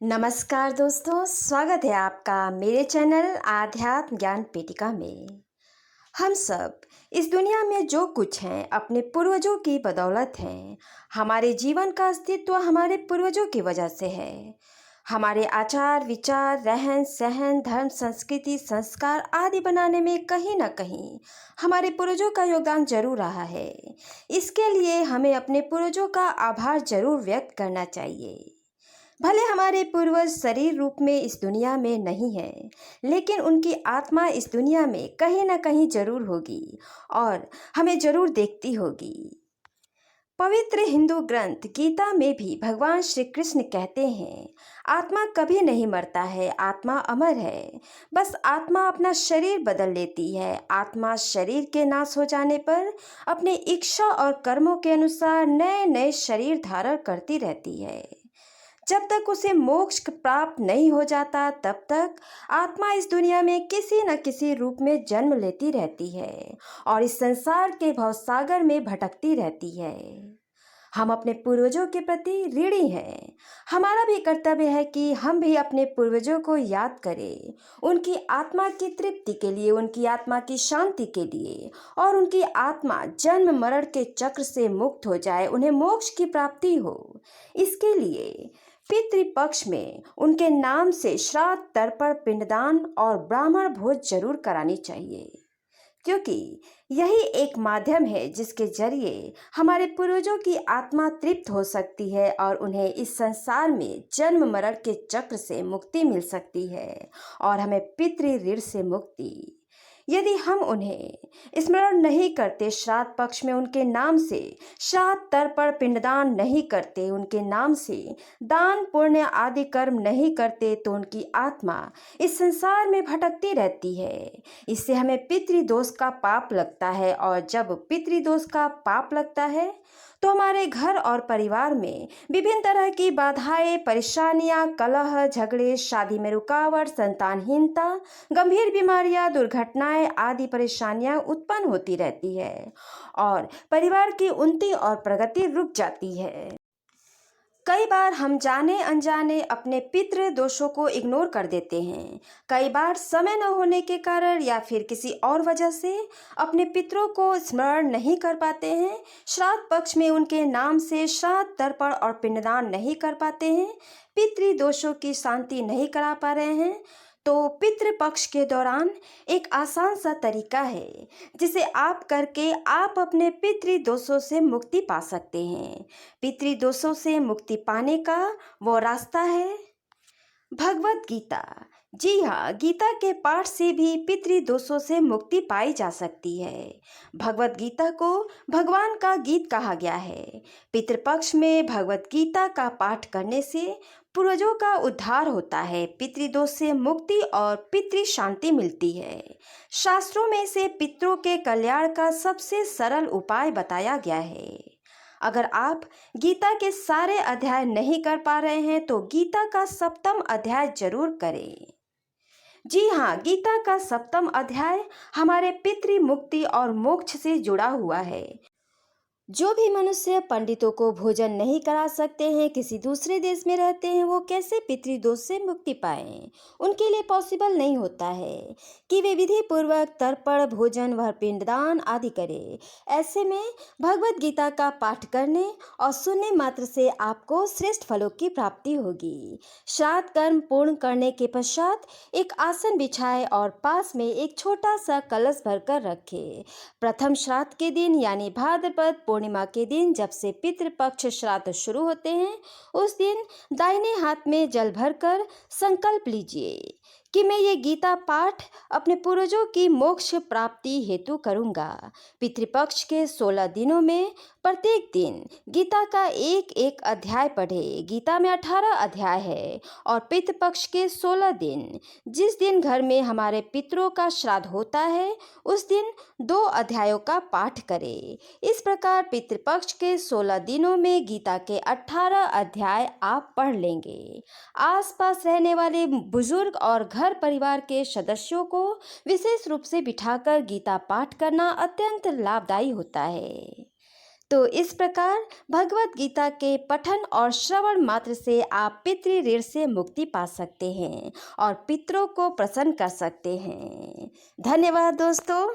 नमस्कार दोस्तों, स्वागत है आपका मेरे चैनल आध्यात्म ज्ञान पेटिका में। हम सब इस दुनिया में जो कुछ हैं अपने पूर्वजों की बदौलत हैं। हमारे जीवन का अस्तित्व हमारे पूर्वजों की वजह से है। हमारे आचार विचार रहन सहन धर्म संस्कृति संस्कार आदि बनाने में कहीं ना कहीं हमारे पूर्वजों का योगदान जरूर रहा है। इसके लिए हमें अपने पूर्वजों का आभार जरूर व्यक्त करना चाहिए। भले हमारे पूर्वज शरीर रूप में इस दुनिया में नहीं है, लेकिन उनकी आत्मा इस दुनिया में कहीं ना कहीं जरूर होगी और हमें जरूर देखती होगी। पवित्र हिंदू ग्रंथ गीता में भी भगवान श्री कृष्ण कहते हैं, आत्मा कभी नहीं मरता है, आत्मा अमर है। बस आत्मा अपना शरीर बदल लेती है। आत्मा शरीर के नाश हो जाने पर अपने इच्छा और कर्मों के अनुसार नए नए शरीर धारण करती रहती है। जब तक उसे मोक्ष प्राप्त नहीं हो जाता तब तक आत्मा इस दुनिया में किसी न किसी रूप में जन्म लेती रहती है और इस संसार के भवसागर में भटकती रहती है। हम अपने पूर्वजों के प्रति ऋणी हैं। हमारा भी कर्तव्य है कि हम भी अपने पूर्वजों को याद करें, उनकी आत्मा की तृप्ति के लिए, उनकी आत्मा की शांति के लिए, और उनकी आत्मा जन्म मरण के चक्र से मुक्त हो जाए, उन्हें मोक्ष की प्राप्ति हो। इसके लिए पितृपक्ष में उनके नाम से श्राद्ध तर्पण पिंडदान और ब्राह्मण भोज जरूर करानी चाहिए, क्योंकि यही एक माध्यम है जिसके जरिए हमारे पूर्वजों की आत्मा तृप्त हो सकती है और उन्हें इस संसार में जन्म मरण के चक्र से मुक्ति मिल सकती है और हमें पितृ ऋण से मुक्ति। यदि हम उन्हें स्मरण नहीं करते, श्राद्ध पक्ष में उनके नाम से श्राद्ध तर्पण पिंडदान नहीं करते, उनके नाम से दान पुण्य आदि कर्म नहीं करते, तो उनकी आत्मा इस संसार में भटकती रहती है। इससे हमें पितृदोष का पाप लगता है और जब पितृदोष का पाप लगता है तो हमारे घर और परिवार में विभिन्न तरह की बाधाएं, परेशानियां, कलह, झगड़े, शादी में रुकावट, संतानहीनता, गंभीर बीमारियां, दुर्घटनाएं आदि परेशानियां उत्पन्न होती रहती है और परिवार की उन्नति और प्रगति रुक जाती है। कई बार हम जाने अनजाने अपने पितृ दोषों को इग्नोर कर देते हैं। कई बार समय न होने के कारण या फिर किसी और वजह से अपने पितरों को स्मरण नहीं कर पाते हैं। श्राद्ध पक्ष में उनके नाम से श्राद्ध तर्पण और पिंडदान नहीं कर पाते हैं, पितृ दोषों की शांति नहीं करा पा रहे हैं। तो पितृपक्ष के दौरान एक आसान सा तरीका है जिसे आप करके आप अपने पितृ दोषों से मुक्ति पा सकते हैं। पितृ दोषों से मुक्ति पाने का वो रास्ता है भगवत गीता। जी हाँ, गीता के पाठ से भी पितृ दोषों से मुक्ति पाई जा सकती है। भगवत गीता को भगवान का गीत कहा गया है। पितृपक्ष में भगवत गीता का पाठ करने से पूर्वजों का उद्धार होता है, पितृदोष से मुक्ति और पितृ शांति मिलती है। शास्त्रों में से पितरों के कल्याण का सबसे सरल उपाय बताया गया है। अगर आप गीता के सारे अध्याय नहीं कर पा रहे हैं तो गीता का सप्तम अध्याय जरूर करें। जी हाँ, गीता का सप्तम अध्याय हमारे पितृ मुक्ति और मोक्ष से जुड़ा हुआ है। जो भी मनुष्य पंडितों को भोजन नहीं करा सकते हैं, किसी दूसरे देश में रहते हैं, वो कैसे पितृदोष से मुक्ति पाएं? उनके लिए पॉसिबल नहीं होता है कि वे विधि पूर्वक तर्पण भोजन व पिंडदान आदि करें। ऐसे में भगवत गीता का पाठ करने और सुनने मात्र से आपको श्रेष्ठ फलों की प्राप्ति होगी। श्राद्ध कर्म पूर्ण करने के पश्चात एक आसन बिछाए और पास में एक छोटा सा कलश भरकर रखे। प्रथम श्राद्ध के दिन यानी भाद्रपद पूर्णिमा के दिन जब से पितृपक्ष श्राद्ध शुरू होते हैं, उस दिन दाहिने हाथ में जल भरकर संकल्प लीजिए कि मैं ये गीता पाठ अपने पूर्वजों की मोक्ष प्राप्ति हेतु करूंगा। पितृपक्ष के 16 दिनों में प्रत्येक दिन गीता का एक एक अध्याय पढ़े। गीता में 18 अध्याय है और पितृपक्ष के 16 दिन, जिस दिन घर में हमारे पितरों का श्राद्ध होता है, उस दिन 2 अध्यायों का पाठ करें। इस प्रकार पितृपक्ष के 16 दिनों में गीता के 18 अध्याय आप पढ़ लेंगे। आसपास रहने वाले बुजुर्ग और घर परिवार के सदस्यों को विशेष रूप से बिठाकर गीता पाठ करना अत्यंत लाभदायी होता है। तो इस प्रकार भगवत गीता के पठन और श्रवण मात्र से आप पितृ ऋण से मुक्ति पा सकते हैं और पितरों को प्रसन्न कर सकते हैं। धन्यवाद दोस्तों।